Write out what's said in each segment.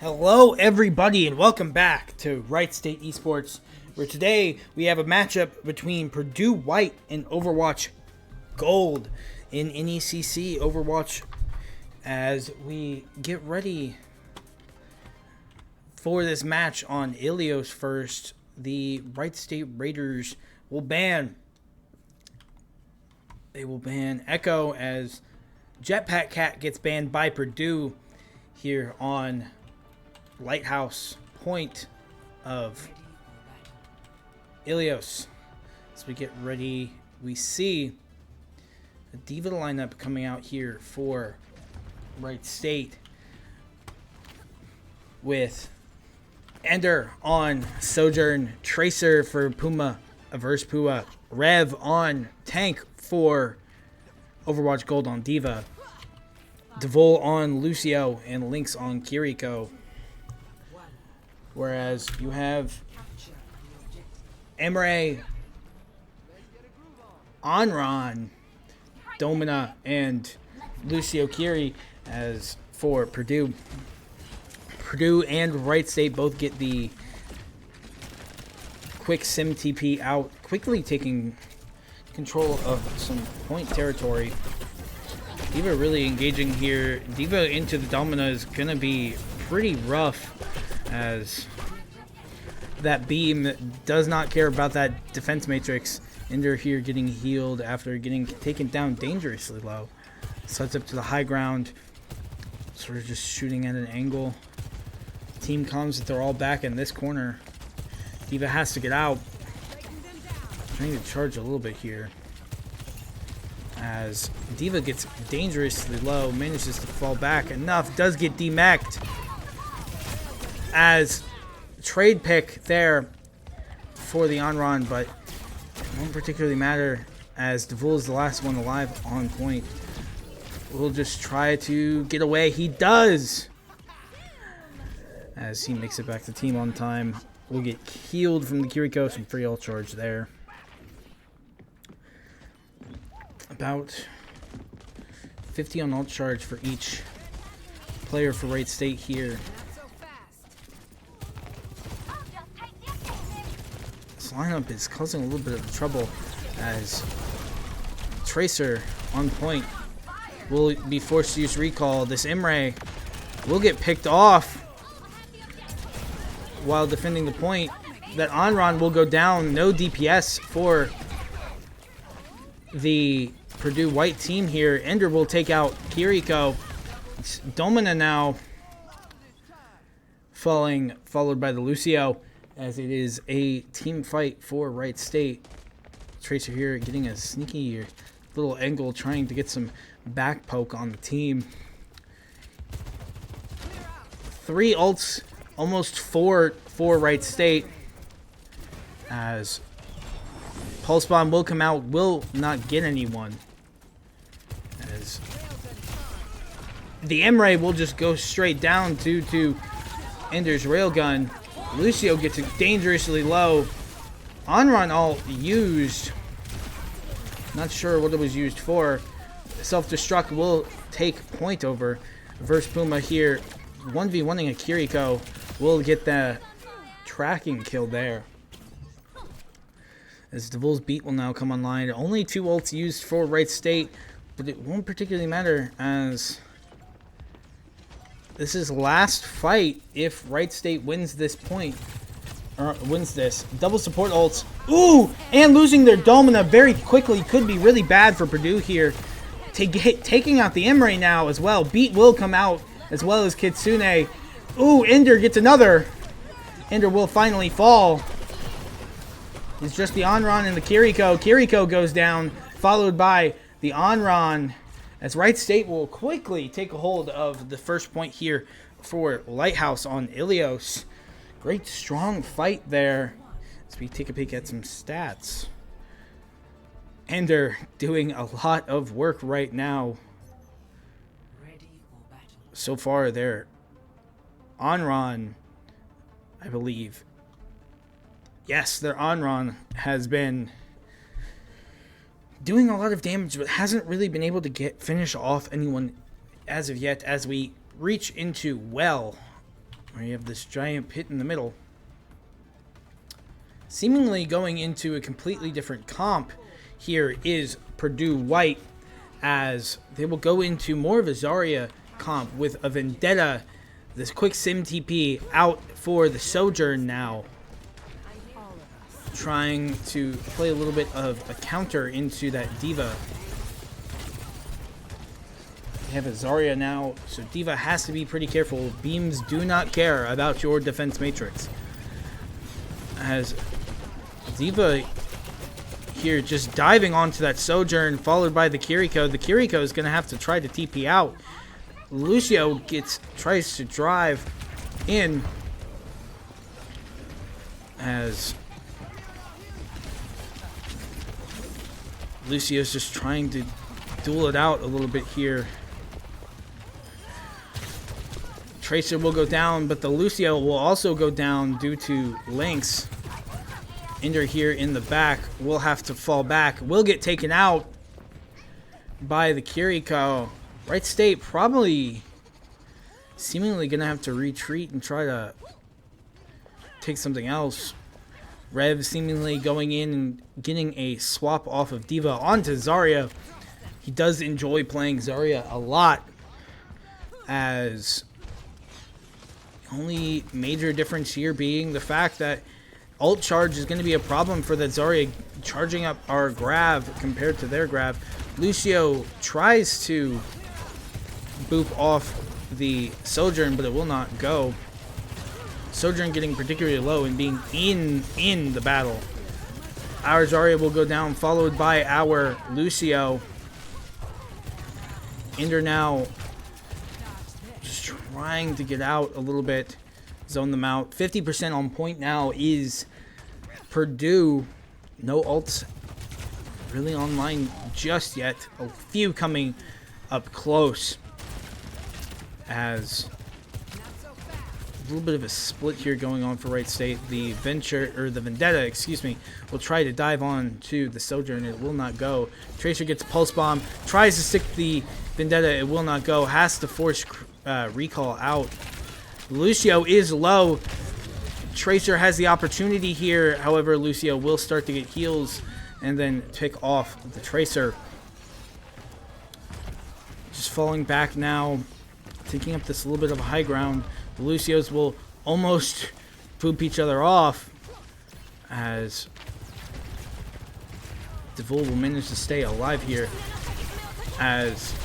Hello, everybody, and welcome back to Wright State Esports, where today we have a matchup between Purdue White and Overwatch Gold in NECC Overwatch as we get ready for this match on Ilios first. The Wright State Raiders will ban Echo as Jetpack Cat gets banned by Purdue here on Lighthouse Point of Ilios. As we get ready, we see the D.Va lineup coming out here for Wright State with Ender on Sojourn, Tracer for Puma, Averse Pua, Rev on Tank for Overwatch Gold on D.Va, Devol on Lucio, and Lynx on Kiriko. Whereas you have Emre, Onron, Domina, and Lucio Kiri as for Purdue. Purdue and Wright State both get the quick sim TP out, quickly taking control of some point territory. D.Va really engaging here. D.Va into the Domina is going to be pretty rough, as that beam does not care about that defense matrix. Ender here getting healed after getting taken down dangerously low. Sets up to the high ground. Sort of just shooting at an angle. Team comes that they're all back in this corner. D.Va has to get out. Trying to charge a little bit here, as D.Va gets dangerously low, manages to fall back enough, does get demeched. As trade pick there for the Onron, but it won't particularly matter as Devol is the last one alive on point. We'll just try to get away. He does! As he makes it back to team on time. We'll get healed from the Kiriko, some free ult charge there. About 50 on ult charge for each player for Wright State here. This lineup is causing a little bit of trouble as Tracer on point will be forced to use recall. This Emre will get picked off while defending the point. That Onron will go down. No DPS for the Purdue White team here. Ender will take out Kiriko. It's Domina now falling, followed by the Lucio, as it is a team fight for Wright State. Tracer here getting a sneaky little angle, trying to get some back poke on the team. 3 ults, almost 4 for Wright State, as Pulse Bomb will come out, will not get anyone. As the Emre will just go straight down to Ender's Railgun. Lucio gets it dangerously low. Onron ult used. Not sure what it was used for. Self-destruct will take point over. Verse Puma here, 1v1ing a Kiriko. Will get the tracking kill there. As Devol's beat will now come online. Only 2 ults used for Wright State, but it won't particularly matter, as this is last fight if Wright State wins this point, or wins this. Double support ults. Ooh! And losing their Domina very quickly could be really bad for Purdue here. Taking out the Emre now as well. Beat will come out, as well as Kitsune. Ooh, Ender gets another. Ender will finally fall. It's just the Onron and the Kiriko. Kiriko goes down, followed by the Onron, as Wright State will quickly take a hold of the first point here for Lighthouse on Ilios. Great strong fight there. As we take a peek at some stats. Ender doing a lot of work right now. So far there, Onron, I believe. Yes, their Onron has been doing a lot of damage, but hasn't really been able to finish off anyone as of yet, as we reach into well where you have this giant pit in the middle. Seemingly going into a completely different comp here is Purdue White, as they will go into more of a Zarya comp with a Vendetta, this quick sim TP out for the Sojourn now. Trying to play a little bit of a counter into that D.Va. They have a Zarya now, so D.Va has to be pretty careful. Beams do not care about your defense matrix. As D.Va here just diving onto that Sojourn, followed by the Kiriko. The Kiriko is going to have to try to TP out. Lucio tries to drive in, as Lucio's just trying to duel it out a little bit here. Tracer will go down, but the Lucio will also go down due to Lynx. Ender here in the back will have to fall back. Will get taken out by the Kiriko. Wright State probably seemingly going to have to retreat and try to take something else. Rev seemingly going in and getting a swap off of D.Va onto Zarya. He does enjoy playing Zarya a lot, as the only major difference here being the fact that ult charge is going to be a problem for that Zarya charging up our grab compared to their grab. Lucio tries to boop off the Sojourn, but it will not go. Sojourn getting particularly low and being in the battle. Our Zarya will go down, followed by our Lucio. Ender now just trying to get out a little bit, zone them out. 50% on point now is Purdue. No ults really online just yet. A few coming up close, as a little bit of a split here going on for Wright State. The Vendetta, excuse me, will try to dive on to the Sojourn. It will not go. Tracer gets Pulse Bomb, tries to stick the Vendetta. It will not go. Has to force recall out. Lucio is low. Tracer has the opportunity here. However, Lucio will start to get heals and then pick off the Tracer. Just falling back now, taking up this little bit of a high ground. The Lucios will almost poop each other off, as Devul will manage to stay alive here, as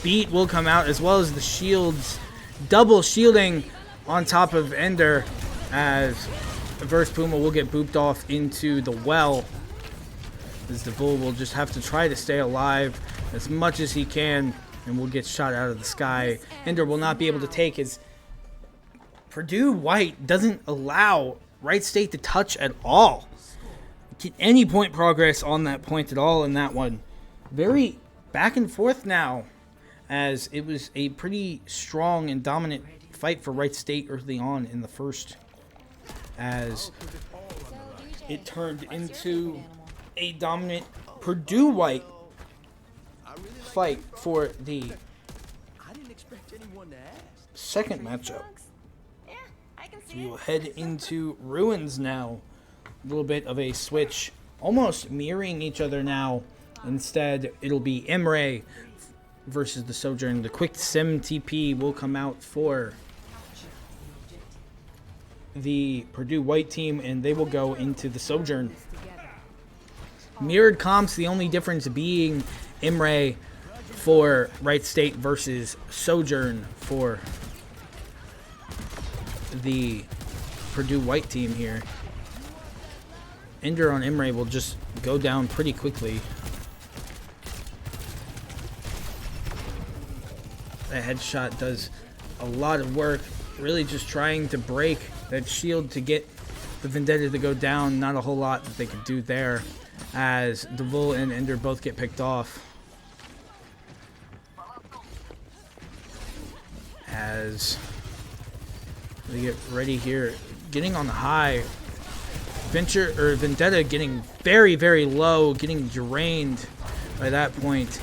Beat will come out, as well as the shields, double shielding on top of Ender, as Verse Puma will get booped off into the well, as Devul will just have to try to stay alive as much as he can, and will get shot out of the sky. Ender will not be able to take his... Purdue White doesn't allow Wright State to touch at all. Get any point progress on that point at all in that one. Very back and forth now, as it was a pretty strong and dominant fight for Wright State early on in the first, as it turned into a dominant Purdue White fight for the second matchup. We will head into Ruins now. A little bit of a switch, almost mirroring each other now. Instead, it'll be Emre versus the Sojourn. The quick sim TP will come out for the Purdue White team, and they will go into the Sojourn. Mirrored comps, the only difference being Emre for Wright State versus Sojourn for the Purdue White team here. Ender on Emre will just go down pretty quickly. That headshot does a lot of work, really just trying to break that shield to get the Vendetta to go down. Not a whole lot that they could do there, as Devul and Ender both get picked off. As they get ready here, getting on the high. Vendetta getting very, very low, getting drained by that point.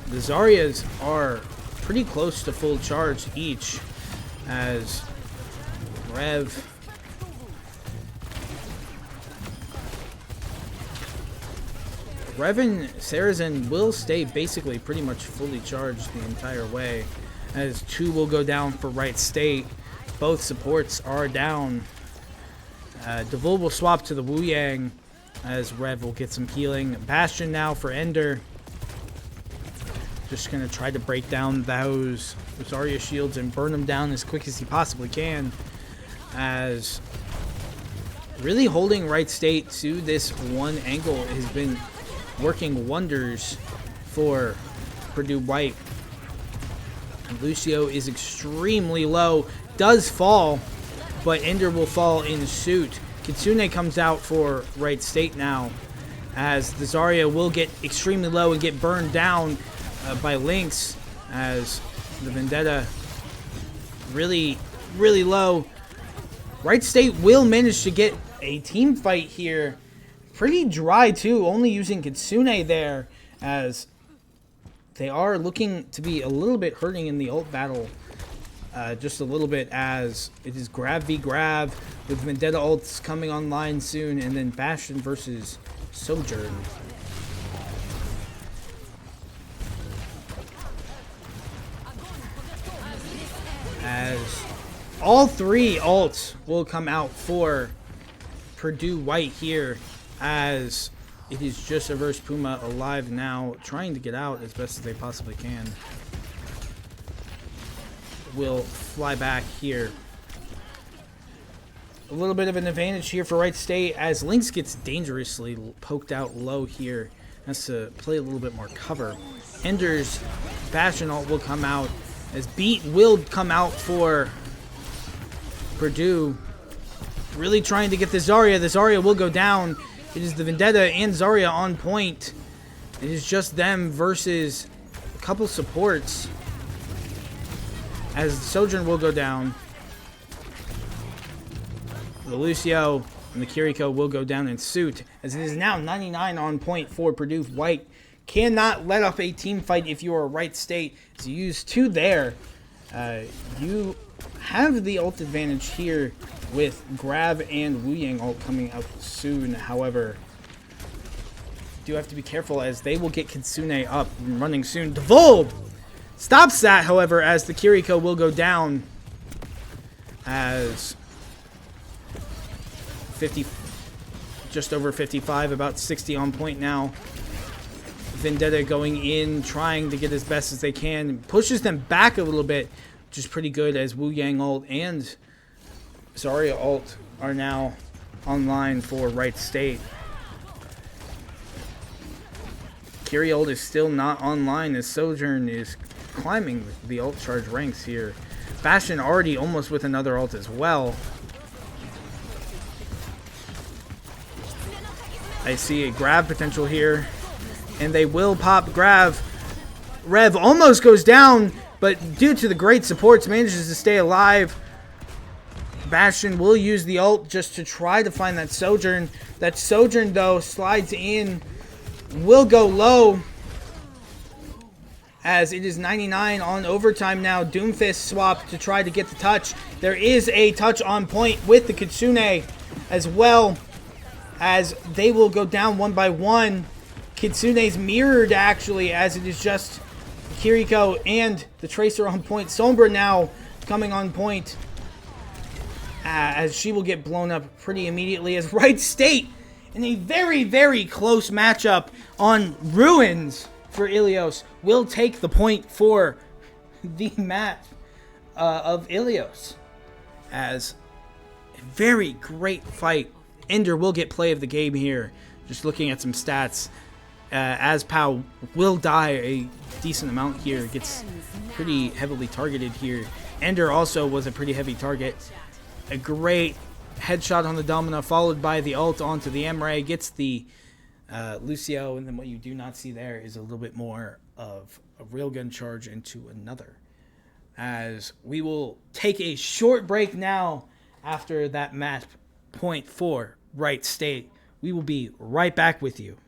The Zaryas are pretty close to full charge each, as Rev and Sarazen will stay basically pretty much fully charged the entire way, as 2 will go down for Wright State. Both supports are down. Devul will swap to the Wu Yang, as Rev will get some healing. Bastion now for Ender. Just going to try to break down those Zarya shields and burn them down as quick as he possibly can, as really holding Wright State to this one angle has been working wonders for Purdue White. And Lucio is extremely low, does fall, but Ender will fall in suit. Kitsune comes out for Wright State now, as the Zarya will get extremely low and get burned down by Lynx, as the Vendetta really low. Wright State will manage to get a team fight here. Pretty dry too, only using Kitsune there, as they are looking to be a little bit hurting in the ult battle. Just a little bit, as it is grab v grab with Vendetta ults coming online soon, and then Bastion versus Sojourn. As all 3 ults will come out for Purdue White here, as it is just Averse Puma alive now, trying to get out as best as they possibly can. Will fly back here. A little bit of an advantage here for Wright State, as Lynx gets dangerously poked out low here. Has to play a little bit more cover. Ender's Bastion ult will come out, as Beat will come out for Purdue. Really trying to get the Zarya. The Zarya will go down. It is the Vendetta and Zarya on point. It is just them versus a couple supports, as Sojourn will go down. The Lucio and the Kiriko will go down in suit, as it is now 99 on point for Purdue White. Cannot let up a team fight if you are Wright State. So you use 2 there. You have the ult advantage here with Grab and Wu Yang ult coming out soon. However, do have to be careful, as they will get Kitsune up and running soon. Devul stops that, however, as the Kiriko will go down, as 50, just over 55, about 60 on point now. Vendetta going in, trying to get as best as they can. Pushes them back a little bit, which is pretty good, as Wu Yang ult and Zarya ult are now online for Wright State. Kiri ult is still not online, as Sojourn is climbing the ult charge ranks here. Bastion already almost with another ult as well. I see a grab potential here, and they will pop grab. Rev almost goes down, but due to the great supports, manages to stay alive. Bastion will use the ult just to try to find that Sojourn. That Sojourn, though, slides in, will go low, as it is 99 on overtime now. Doomfist swap to try to get the touch. There is a touch on point with the Kitsune as well, as they will go down one by one. Kitsune's mirrored, actually, as it is just Kiriko and the Tracer on point. Sombra now coming on point, as she will get blown up pretty immediately, as Wright State in a very close matchup on Ruins for Ilios will take the point for the match of Ilios, as a very great fight. Ender will get play of the game here. Just looking at some stats, as Pau will die a decent amount here, gets pretty heavily targeted here. Ender also was a pretty heavy target. A great headshot on the Domina, followed by the ult onto the Emre, gets the Lucio, and then what you do not see there is a little bit more of a railgun charge into another. As we will take a short break now after that match point for Wright State. We will be right back with you.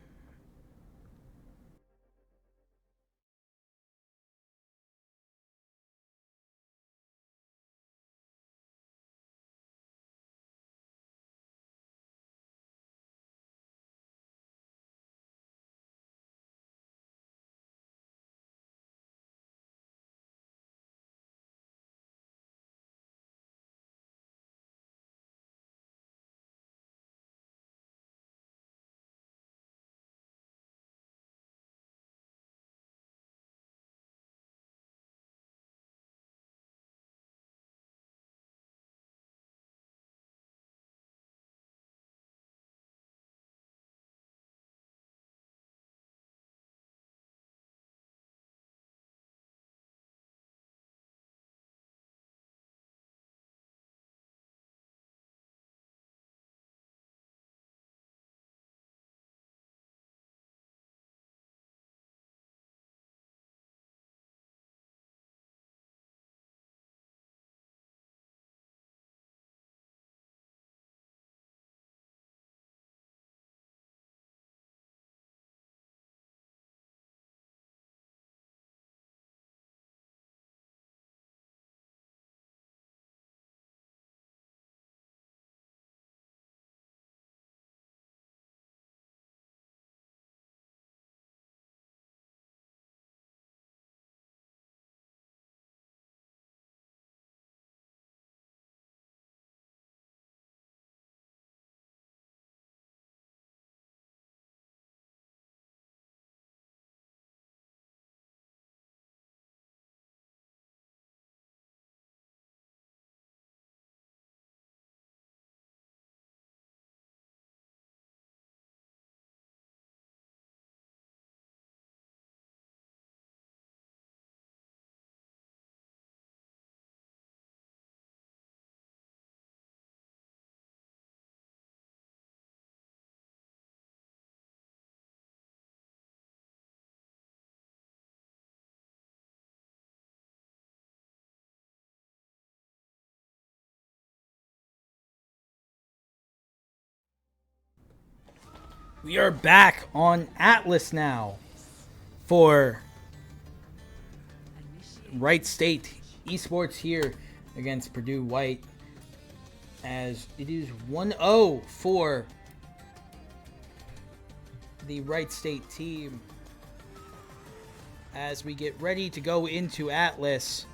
We are back on Atlas now for Wright State Esports here against Purdue White, as it is 1-0 for the Wright State team as we get ready to go into Atlas,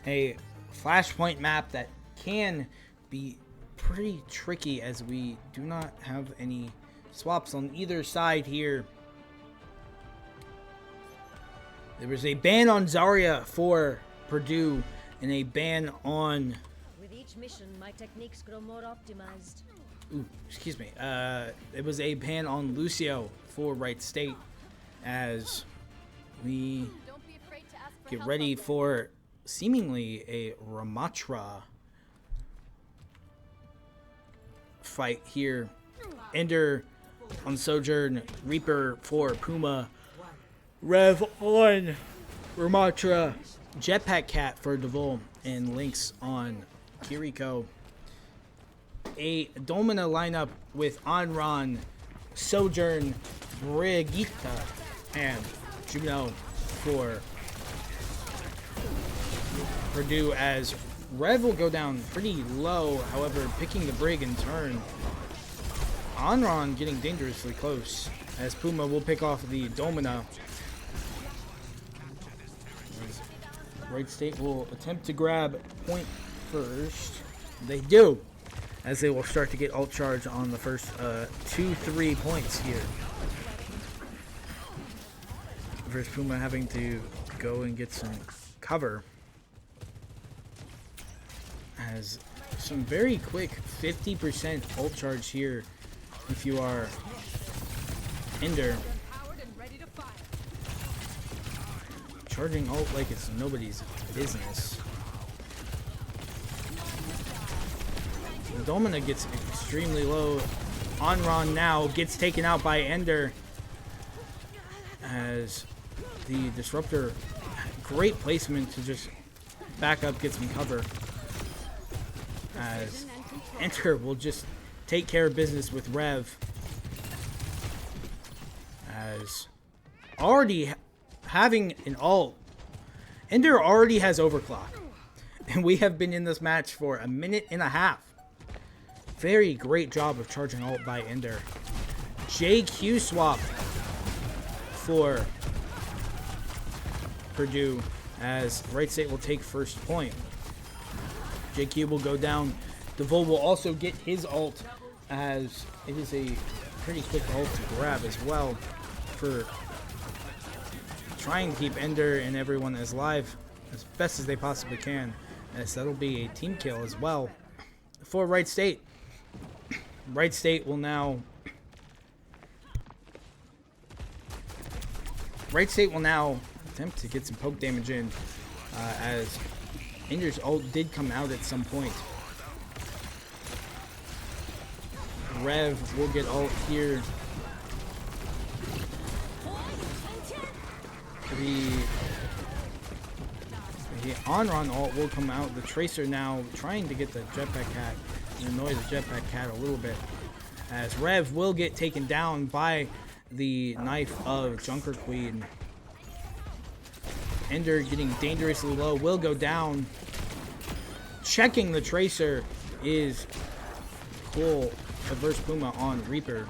a flashpoint map that can be pretty tricky as we do not have any swaps on either side here. There was a ban on Zarya for Purdue and a ban on... With each mission, my techniques grow more optimized. Ooh, excuse me. It was a ban on Lucio for Wright State as we get ready for seemingly a Ramatra fight here. Ender on Sojourn, Reaper for Puma, Rev on Ramatra, Jetpack Cat for Devol, and Lynx on Kiriko. A Domina lineup with Anran, Sojourn, Brigitte, and Juno for Purdue, as Rev will go down pretty low, however, picking the Brig in turn. Anran getting dangerously close, as Puma will pick off the Domina. Wright State will attempt to grab point first. They do, as they will start to get ult charge on the first 2-3 points here. Versus Puma having to go and get some cover. As some very quick 50% ult charge here if you are Ender. Charging ult like it's nobody's business. Domina gets extremely low. Anran now gets taken out by Ender as the Disruptor, great placement to just back up, get some cover, as Ender will just take care of business with Rev, as already having an ult. Ender already has overclock, and we have been in this match for a minute and a half. Very great job of charging ult by Ender. JQ swap for Purdue, as Wright State will take first point. JQ will go down. Devol will also get his ult, as it is a pretty quick ult to grab as well for trying to keep Ender and everyone as live as best as they possibly can, as that'll be a team kill as well for Wright State. Wright State will now attempt to get some poke damage in, as Ender's ult did come out at some point. Rev will get ult here. The Anran ult will come out. The Tracer now trying to get the Jetpack Cat and annoy the Jetpack Cat a little bit, as Rev will get taken down by the knife of Junker Queen. Ender getting dangerously low will go down. Checking the Tracer is cool. Reverse Puma on Reaper.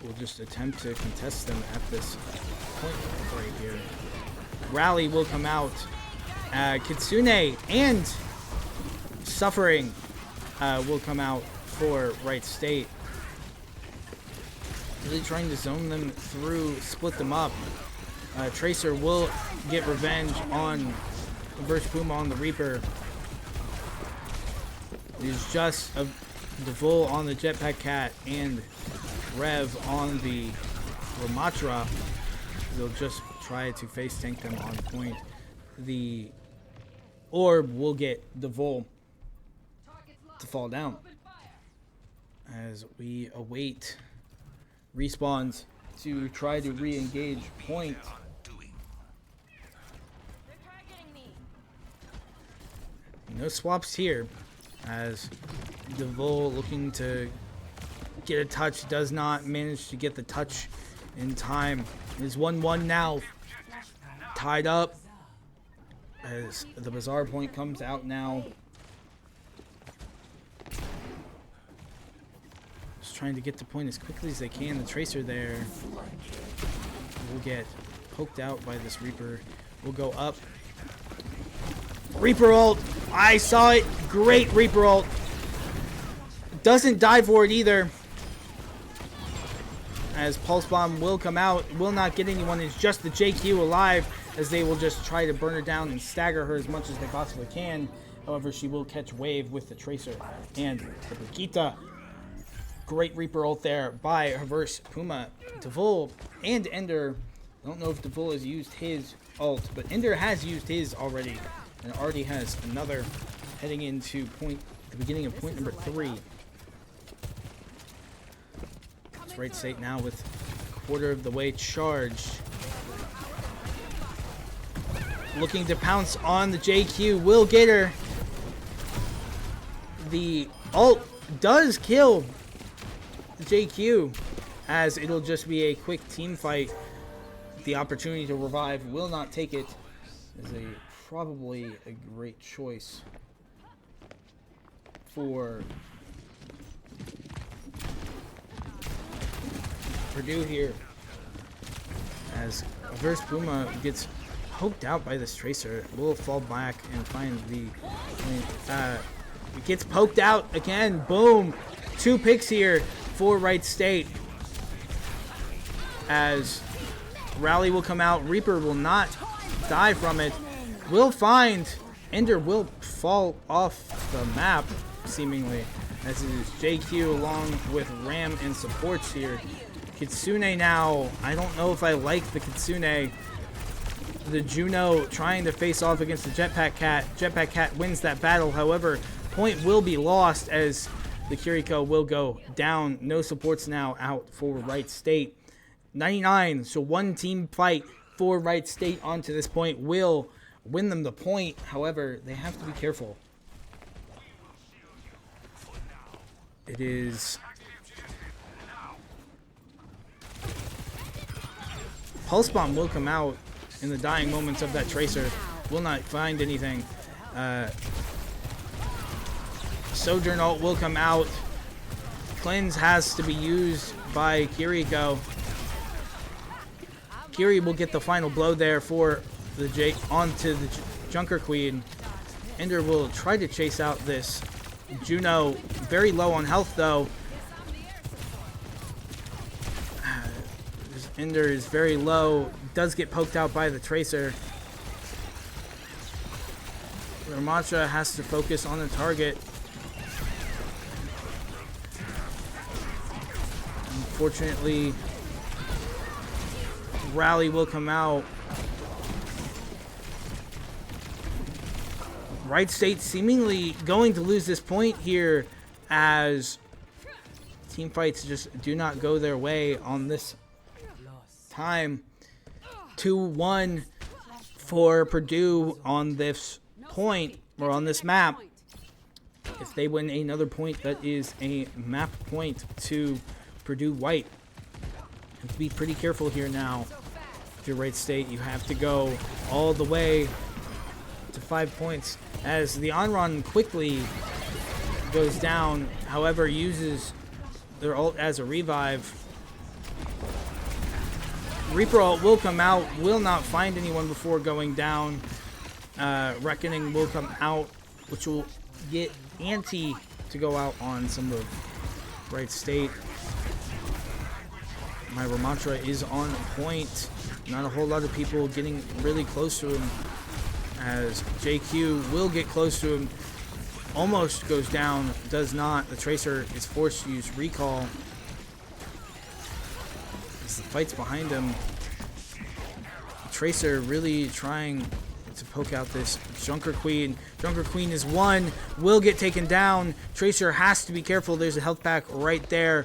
We'll just attempt to contest them at this point right here. Rally will come out. Kitsune and Suffering will come out for Wright State. Really trying to zone them through, split them up. Tracer will get revenge on Reverse Puma on the Reaper. It is just a Devol on the Jetpack Cat and Rev on the Ramatra. They'll just try to face tank them on point. The Orb will get Devol to fall down as we await respawns to try to re-engage point. No swaps here, as Devol looking to get a touch. Does not manage to get the touch in time. It is 1-1 now. Tied up as the Bazaar point comes out now. Just trying to get the point as quickly as they can. The Tracer there will get poked out by this Reaper. Will go up. Reaper ult. I saw it. Great Reaper ult. Doesn't die for it either. As Pulse Bomb will come out. Will not get anyone. It's just the JQ alive, as they will just try to burn her down and stagger her as much as they possibly can. However, she will catch wave with the Tracer and the Brigitte. Great Reaper ult there by Reverse Puma. Devul and Ender. I don't know if Devul has used his ult, but Ender has used his already. And already has another heading into the beginning of point number 3. It's Wright State now with a quarter of the way charged. Looking to pounce on the JQ. Will get her. The ult does kill the JQ, as it'll just be a quick team fight. The opportunity to revive will not take it. Is probably a great choice for Purdue here, as Reverse Puma gets poked out by this Tracer. Will fall back and find the it gets poked out again. Boom. 2 picks here for Wright State, as Rally will come out. Reaper will not die from it. Will find Ender will fall off the map seemingly, as it is JQ along with Ram and supports here. Kitsune now. I don't know if I like the Kitsune. The Juno trying to face off against the Jetpack Cat. Jetpack Cat wins that battle. However, point will be lost as the Kiriko will go down. No supports now out for Wright State. 99, so 1 team fight for Wright State onto this point will win them the point. However, they have to be careful. It is Pulse Bomb will come out in the dying moments of that Tracer. Will not find anything. Sojourn ult will come out. Cleanse has to be used by Kiriko. Kiri will get the final blow there for the onto the Junker Queen. Ender will try to chase out this Juno. Very low on health though. Ender is very low. Does get poked out by the Tracer. Ramatra has to focus on the target. Unfortunately, Rally will come out. Wright State seemingly going to lose this point here, as team fights just do not go their way on this time. 2-1 for Purdue on this point, or on this map. If they win another point, that is a map point to Purdue White. Have to be pretty careful here now. If you're Wright State, you have to go all the way to 5 points, as the on-run quickly goes down. However, uses their ult as a revive. Reaper ult will come out, will not find anyone before going down. Reckoning will come out, which will get Anti to go out on some of Wright State. My Ramatra is on point. Not a whole lot of people getting really close to him, as JQ will get close to him. Almost goes down, does not. The Tracer is forced to use recall. As the fight's behind him, the Tracer really trying to poke out this Junker Queen. Junker Queen is 1, will get taken down. Tracer has to be careful. There's a health pack right there.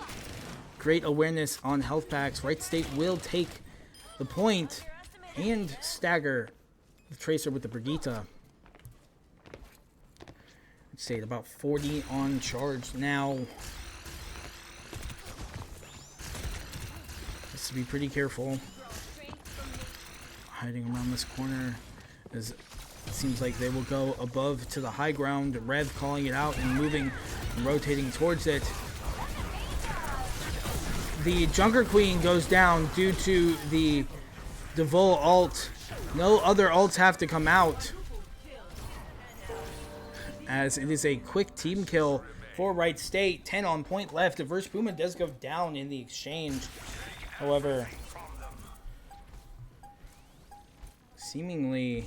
Great awareness on health packs. Wright State will take the point and stagger the Tracer with the Brigitte. Let's say about 40 on charge now. to be pretty careful. Hiding around this corner, as it seems like they will go above to the high ground. Rev calling it out and moving and rotating towards it. The Junker Queen goes down due to the Devol ult. No other ults have to come out, as it is a quick team kill for Wright State. 10 on point left. Diverse Puma does go down in the exchange. However, seemingly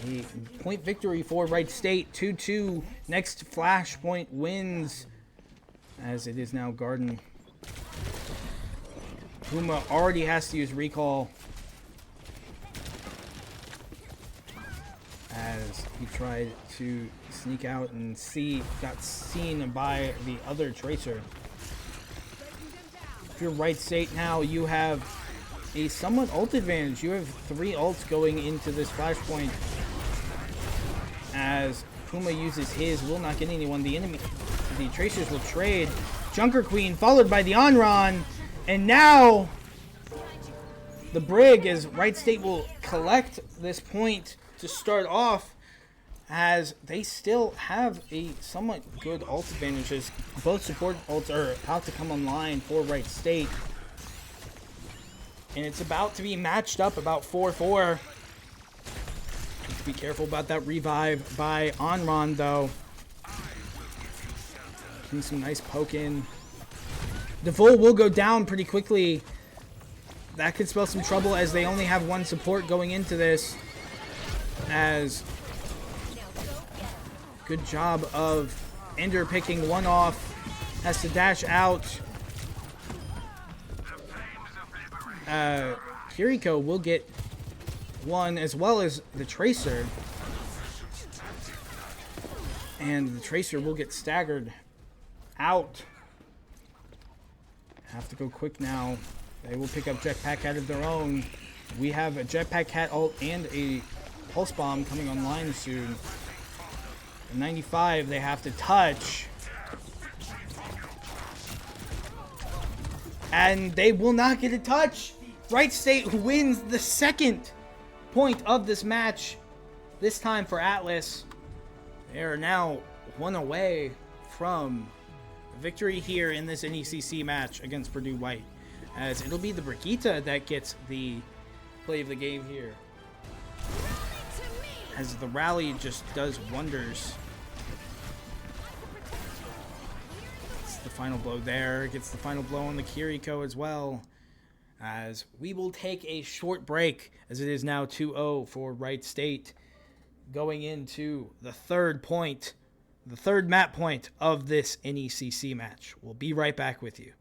a point victory for Wright State. 2-2. Next Flashpoint wins, as it is now Garden. Puma already has to use recall, as he tried to sneak out and got seen by the other Tracer. If you're Wright State now, you have a somewhat ult advantage. You have 3 ults going into this Flashpoint, as Puma uses his, will not get anyone. The Tracers will trade. Junker Queen followed by the Onron, and now the Brig, as Wright State will collect this point to start off, as they still have a somewhat good ult advantage, as both support ults are about to come online for Wright State. And it's about to be matched up about 4-4. Be careful about that revive by Onron, though. Getting some nice poke in. Devol will go down pretty quickly. That could spell some trouble, as they only have 1 support going into this. As good job of Ender picking 1 off. Has to dash out. Kiriko will get 1, as well as the Tracer. And the Tracer will get staggered out. Have to go quick now. They will pick up Jetpack Cat of their own. We have a Jetpack Cat ult and a Pulse Bomb coming online soon. At 95, they have to touch. And they will not get a touch. Wright State wins the 2nd point of this match. This time for Atlas. They are now 1 away from victory here in this NECC match against Purdue White, as it'll be the Brigitte that gets the play of the game here, as the rally just does wonders. Gets the final blow there, gets the final blow on the Kiriko as well, as we will take a short break, as it is now 2-0 for Wright State, going into the 3rd point, the 3rd map point of this NECC match. We'll be right back with you.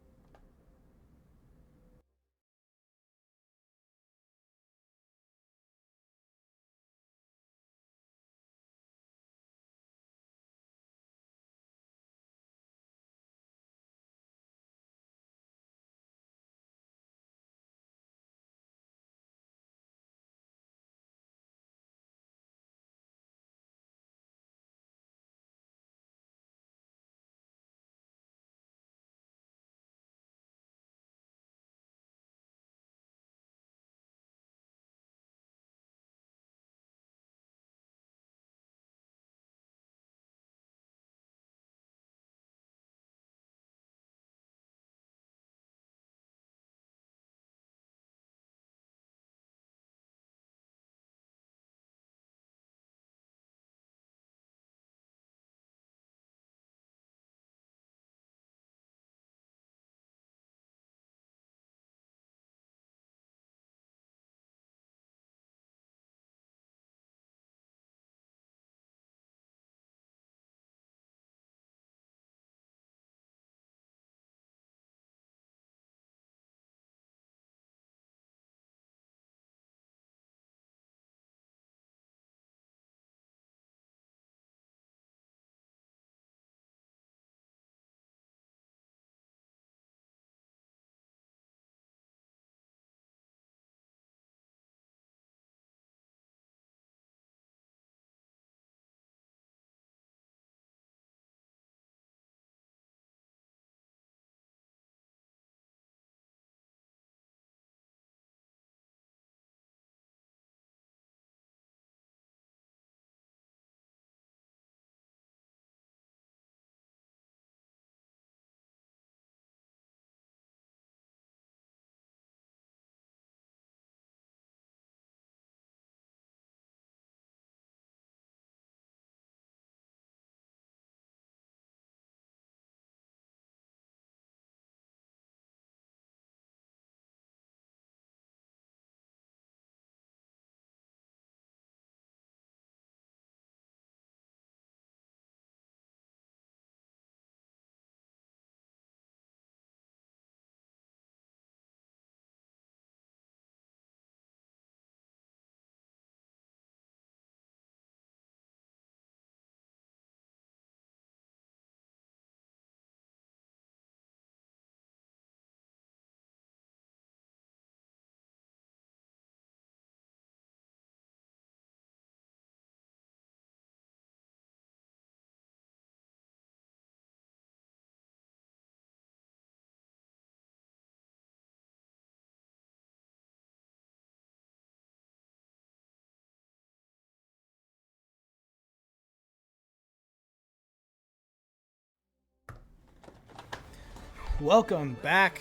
Welcome back,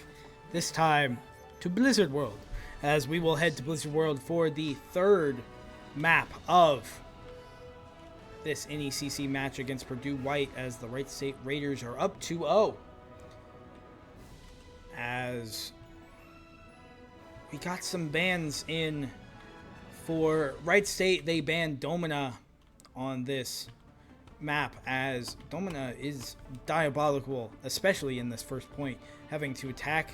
this time to Blizzard World, as we will head to Blizzard World for the third map of this NECC match against Purdue White, as the Wright State Raiders are up 2-0. As we got some bans in for Wright State, they banned Domina on this map, as Domina is diabolical, especially in this first point. Having to attack,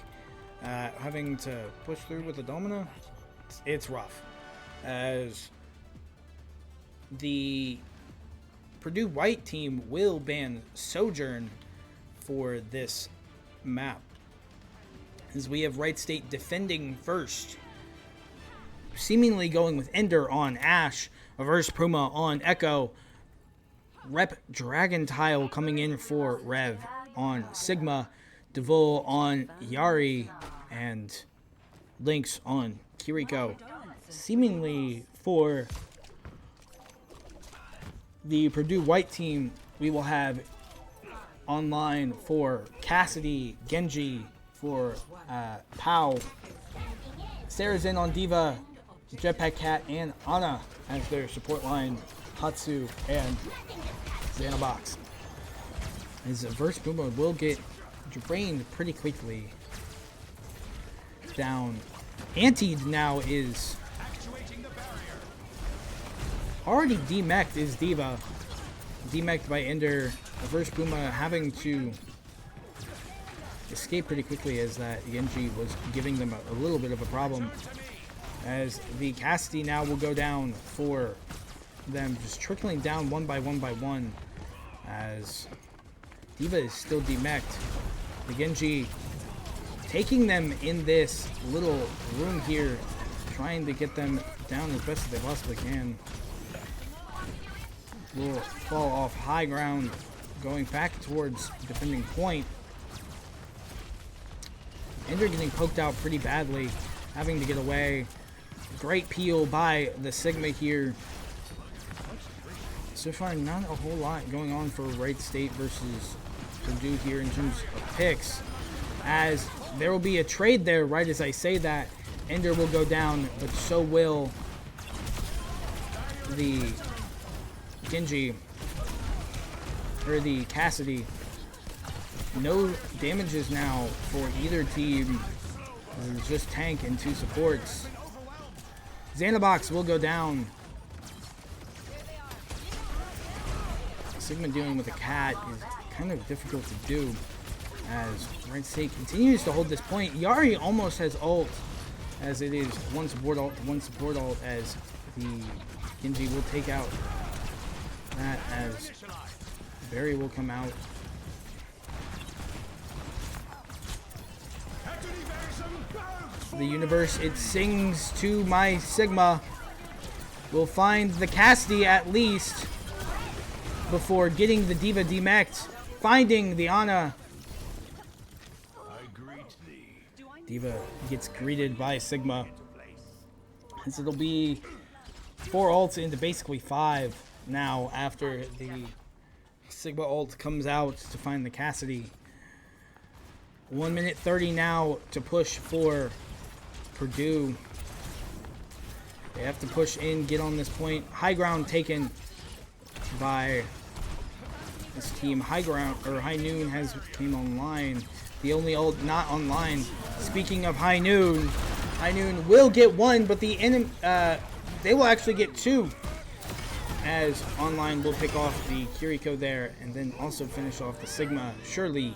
having to push through with the Domina, it's rough. As the Purdue White team will ban Sojourn for this map, as we have Wright State defending first, seemingly going with Ender on Ashe, Reverse Puma on Echo, Rep Dragon Tile coming in for Rev on Sigma, Devol on Yari, and Lynx on Kiriko. Seemingly for the Purdue White team, we will have online for Cassidy, Genji, for Pau, Sarazen on Diva, Jetpack Cat, and Ana as their support line, Hatsu and Xanabox. As Verse Puma will get drained pretty quickly. Down. Antied now is already demeched, is Diva. Demeched by Ender. Verse Puma having to escape pretty quickly, as that Genji was giving them a little bit of a problem. As the Cassidy now will go down for them, just trickling down one by one, as Diva is still demeched. The Genji taking them in this little room here, trying to get them down as best as they possibly can. Will fall off high ground, going back towards defending point. Ender getting poked out pretty badly, having to get away. Great peel by the Sigma here. So far, not a whole lot going on for Wright State versus Purdue here in terms of picks, as there will be a trade there right as I say that. Ender will go down, but so will the Genji, or the Cassidy. No damages now for either team. There's just tank and two supports. Xanabox will go down. Sigma dealing with a cat is kind of difficult to do, as Wright State continues to hold this point. Yari almost has ult, as it is one support ult to one support ult, as the Genji will take out that, as Barry will come out. The universe, it sings to my Sigma. Will find the Cassidy at least before getting the Diva demeched, finding the Ana. Diva gets greeted by Sigma, as it'll be 4 ults into basically 5 now after the Sigma ult comes out to find the Cassidy. 1 minute 30 now to push for Purdue. They have to push in, get on this point. High ground taken by this team. High ground, or High Noon has came online. The only ult not online. Speaking of High Noon will get 1, but the enemy, they will actually get 2. As online will pick off the Kiriko there, and then also finish off the Sigma. Surely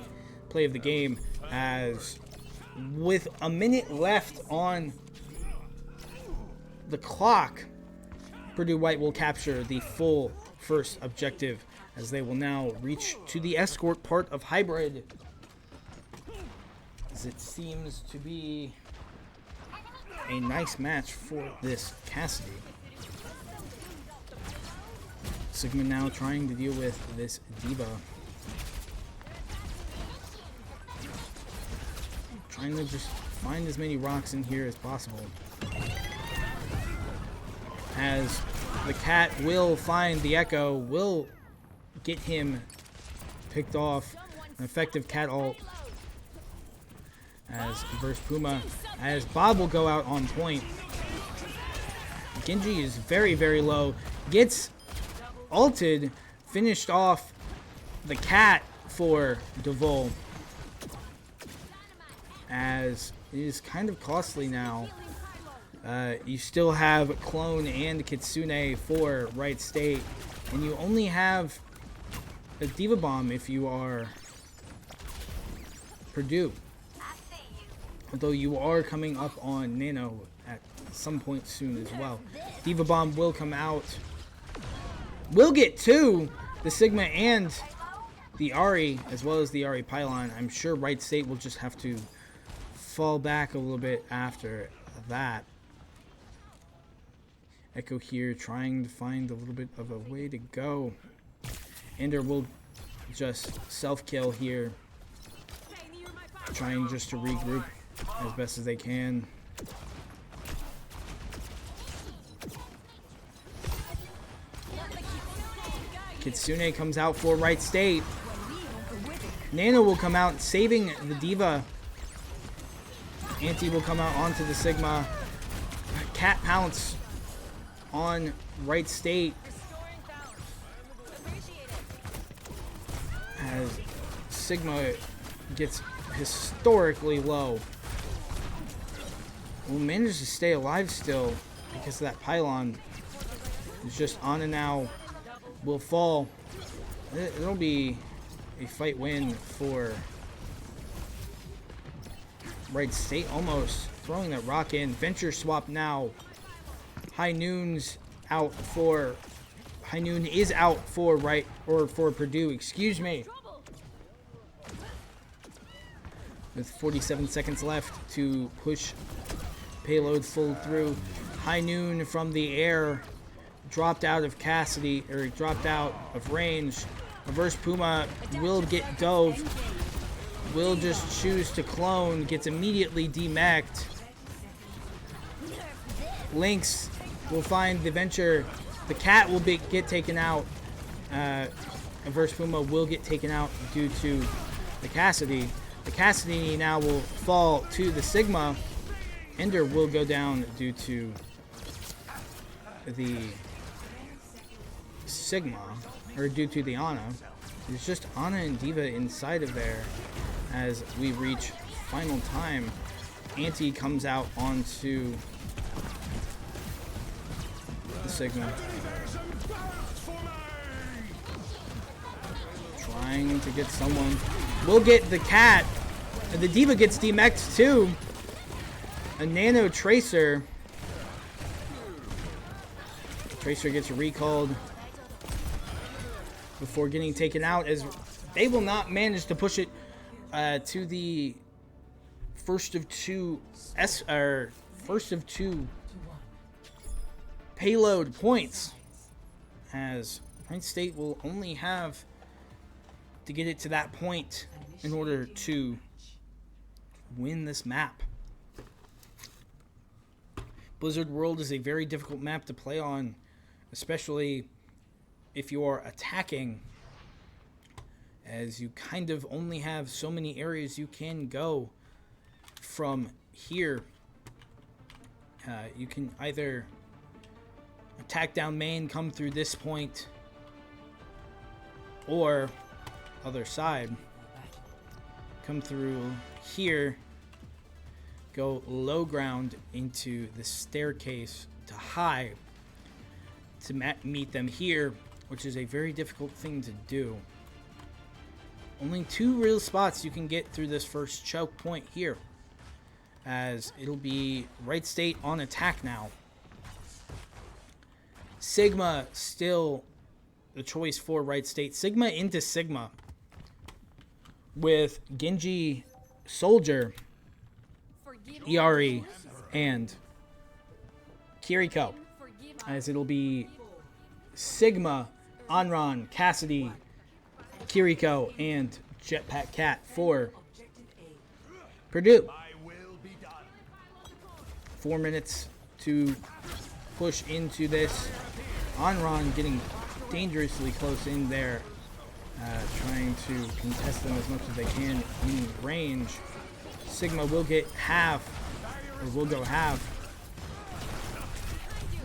play of the game, as with a minute left on the clock, Purdue White will capture the full first objective, as they will now reach to the escort part of Hybrid, as it seems to be a nice match for this Cassidy. Sigma now trying to deal with this Diva. Trying to just find as many rocks in here as possible. As the cat will find the Echo, will get him picked off. An effective cat ult as versus Puma, as Bob will go out on point. Genji is very, very low. Gets ulted, finished off the cat for Devol, as it is kind of costly now. You still have Clone and Kitsune for Wright State, and you only have a Diva Bomb if you are Purdue. Although you are coming up on Nano at some point soon as well. Diva Bomb will come out. We'll get two, the Sigma and the Ari, as well as the Ari Pylon. I'm sure Wright State will just have to fall back a little bit after that. Echo here trying to find a little bit of a way to go. Ender will just self-kill here, trying just to regroup as best as they can. Kitsune comes out for Wright State. Nano will come out saving the Diva. Anti will come out onto the Sigma. Cat pounce on Wright State as Sigma gets historically low. Will manage to stay alive still because of that pylon. It's just on and now. Will fall. It'll be a fight win for Wright State, almost throwing that rock in. Venture swap now. High Noon's out for High Noon is out for for Purdue, excuse me. With 47 seconds left to push payload full through. High Noon from the air dropped out of Cassidy, or dropped out of range. Reverse Puma will get dove. Will just choose to clone. Gets immediately demeched. Lynx will find the Venture. The cat will get taken out. Reverse Puma will get taken out due to the Cassidy. The Cassidy now will fall to the Sigma. Ender will go down due to the Sigma, or due to the Ana. It's just Ana and Diva inside of there as we reach final time. Anti comes out onto the Sigma. Trying to get someone. We'll get the cat. And the Diva gets demeched too. A Nano Tracer. Tracer gets recalled before getting taken out, as they will not manage to push it to the first of two payload points, as Wright State will only have to get it to that point in order to win this map. Blizzard World is a very difficult map to play on, especially if you are attacking, as you kind of only have so many areas you can go from here. You can either attack down main, come through this point, or other side, come through here, go low ground into the staircase to high to meet them here, which is a very difficult thing to do. Only two real spots you can get through this first choke point here, as it'll be Wright State on attack now. Sigma still the choice for Wright State. Sigma into Sigma with Genji, Soldier, Iari, and Kiriko, as it'll be Sigma, Anran, Cassidy, Kiriko, and Jetpack Cat for Purdue. 4 minutes to push into this. Anran getting dangerously close in there, trying to contest them as much as they can in range. Sigma will get half, or will go half.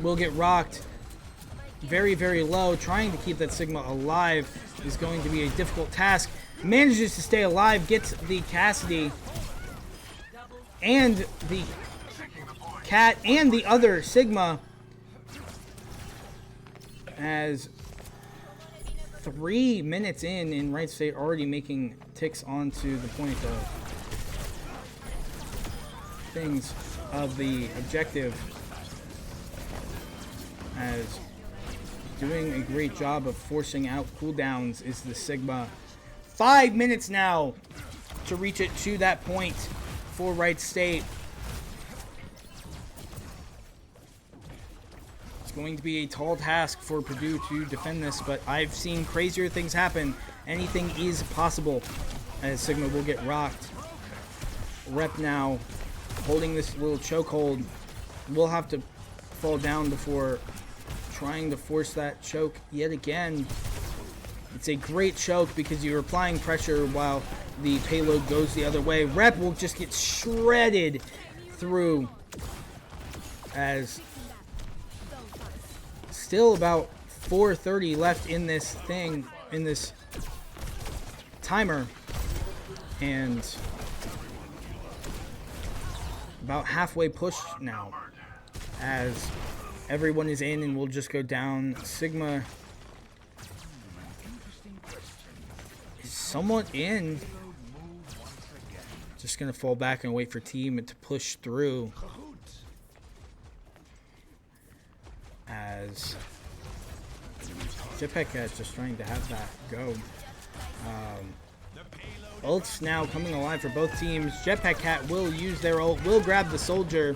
Will get rocked very, very low. Trying to keep that Sigma alive is going to be a difficult task. Manages to stay alive, gets the Cassidy and the Cat and the other Sigma, as 3 minutes in Wright State already making ticks onto the point of things of the objective, as doing a great job of forcing out cooldowns is the Sigma. 5 minutes now to reach it to that point for Wright State. It's going to be a tall task for Purdue to defend this, but I've seen crazier things happen. Anything is possible, as Sigma will get rocked. Rep now holding this little chokehold. Will have to fall down before trying to force that choke yet again. It's a great choke because you're applying pressure while the payload goes the other way. Rep will just get shredded through, as still about 4:30 left in this thing, in this timer, and about halfway pushed now, as everyone is in and will just go down. Sigma is somewhat in. Just gonna fall back and wait for team to push through, as Jetpack Cat's just trying to have that go. Ults now coming alive for both teams. Jetpack Cat will use their ult, will grab the soldier,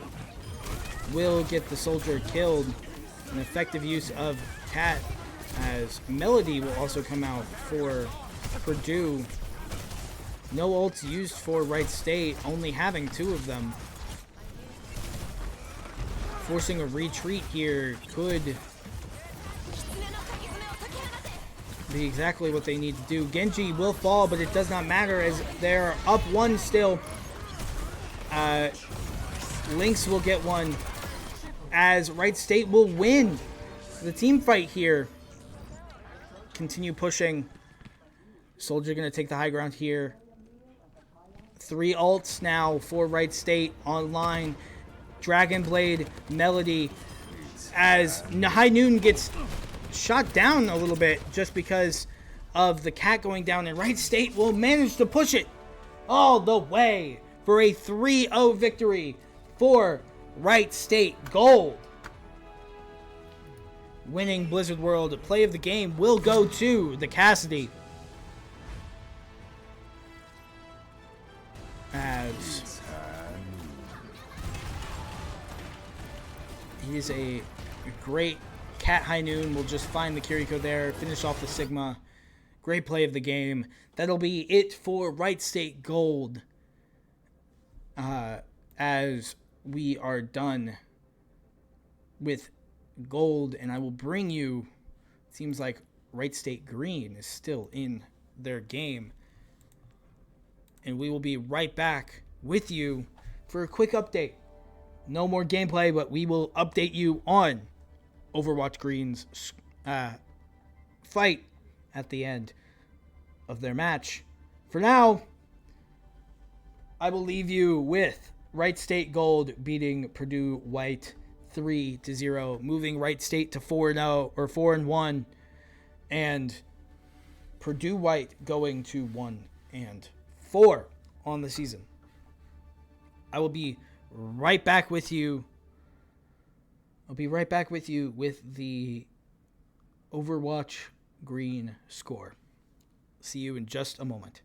will get the soldier killed. An effective use of Cat, as Melody will also come out for Purdue. No ults used for Wright State, only having 2 of them. Forcing a retreat here could be exactly what they need to do. Genji will fall, but it does not matter as they're up 1 still. Lynx will get 1, as Wright State will win the team fight here. Continue pushing. Soldier gonna take the high ground here. 3 ults now for Wright State online. Dragon Blade, Melody, as High Noon gets shot down a little bit just because of the Cat going down, and Wright State will manage to push it all the way for a 3-0 victory for Wright State Gold. Winning Blizzard World play of the game will go to the Cassidy, as he is a great Cat. High Noon will just find the Kiriko there, finish off the Sigma. Great play of the game. That'll be it for Wright State Gold, as we are done with Gold, and I will bring you, it seems like Wright State Green is still in their game, and we will be right back with you for a quick update. No more gameplay, but we will update you on Overwatch Green's fight at the end of their match. For now, I will leave you with Wright State Gold beating Purdue White 3-0, moving Wright State to 4-0 or 4-1, and Purdue White going to 1-4 on the season. I will be right back with you. I'll be right back with you with the Overwatch Green score. See you in just a moment.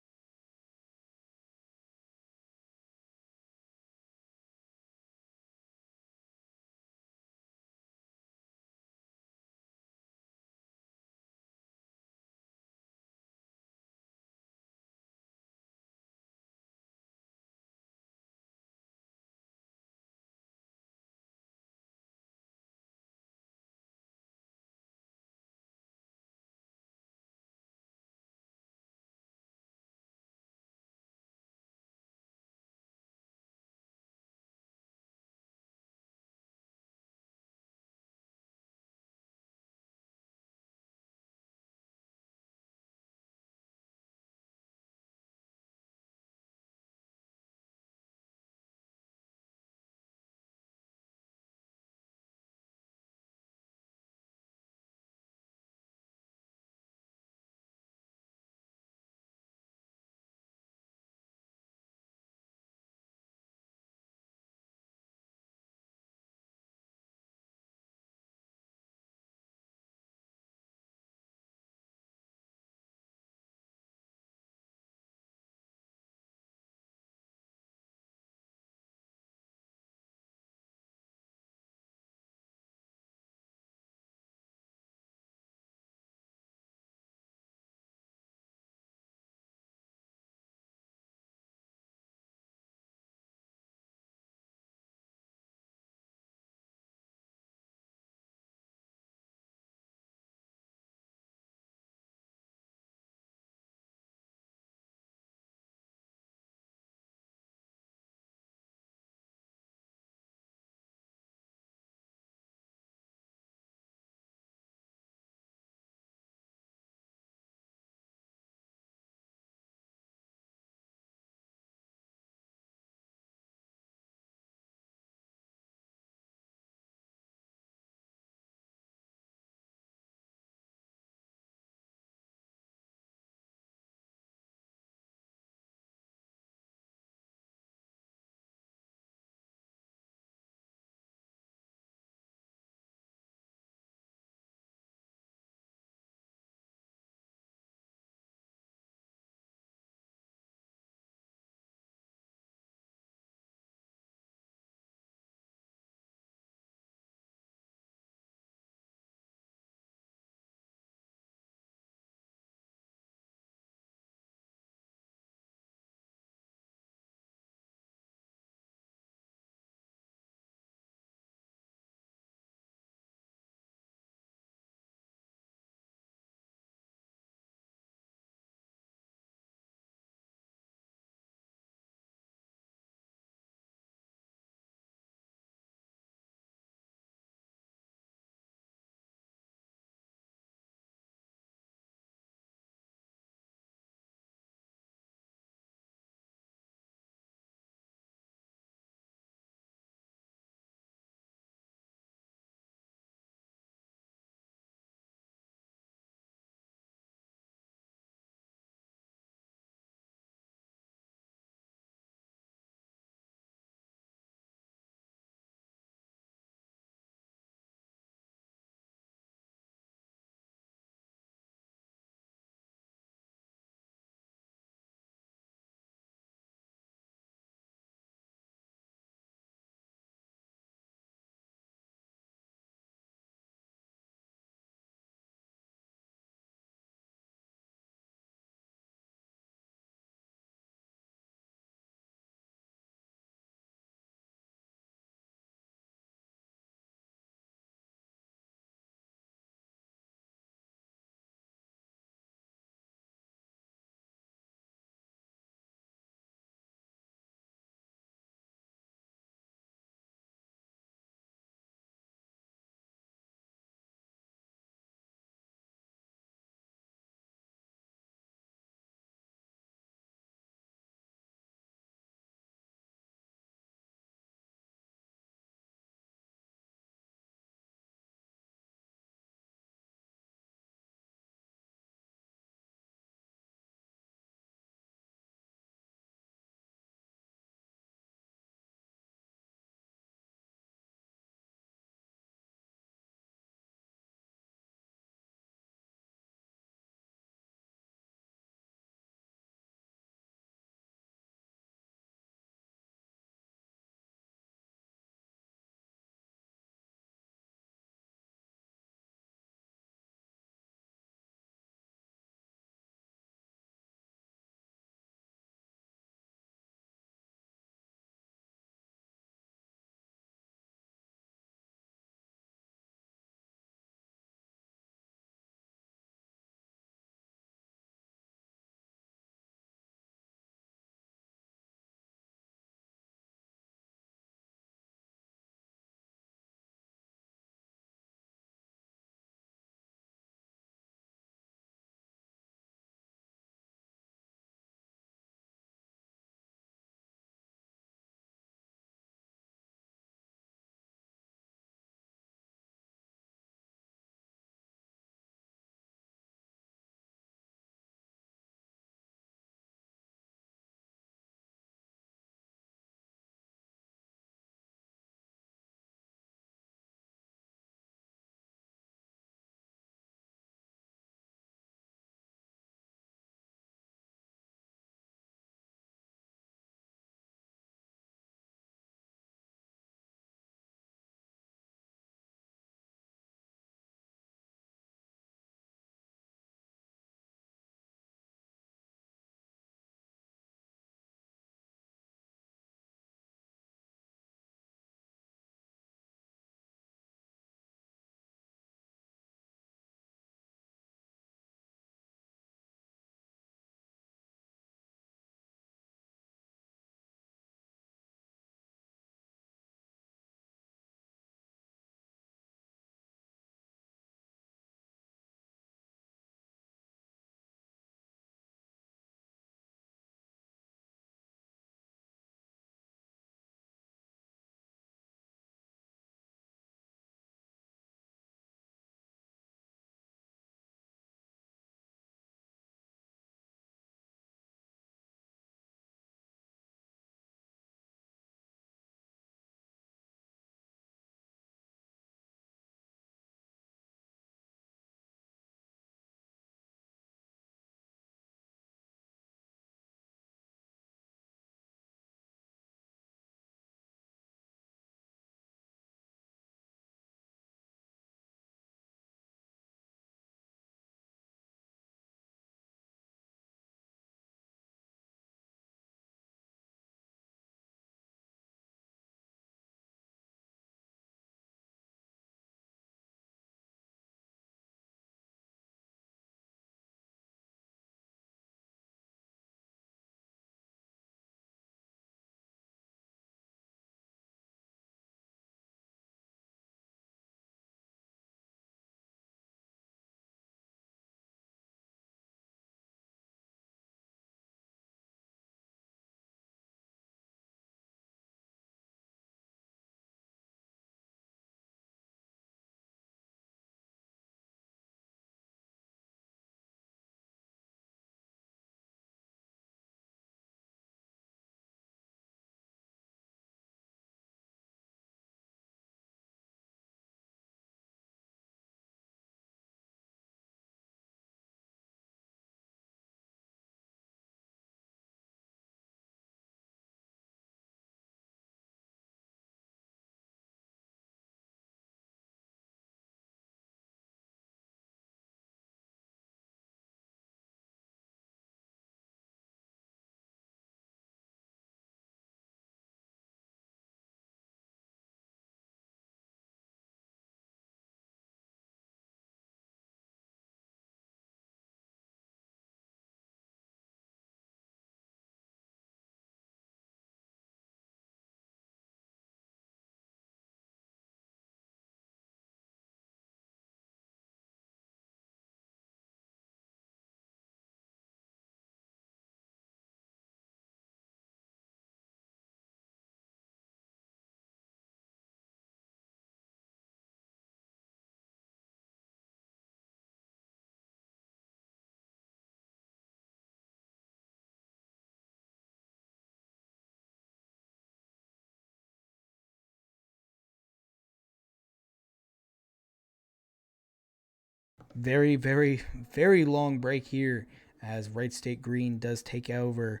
very, very, very long break here as Wright State Green does take over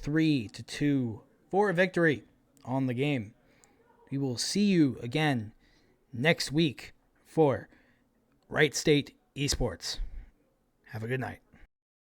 3-2 for a victory on the game. We will see you again next week for Wright State Esports. Have a good night.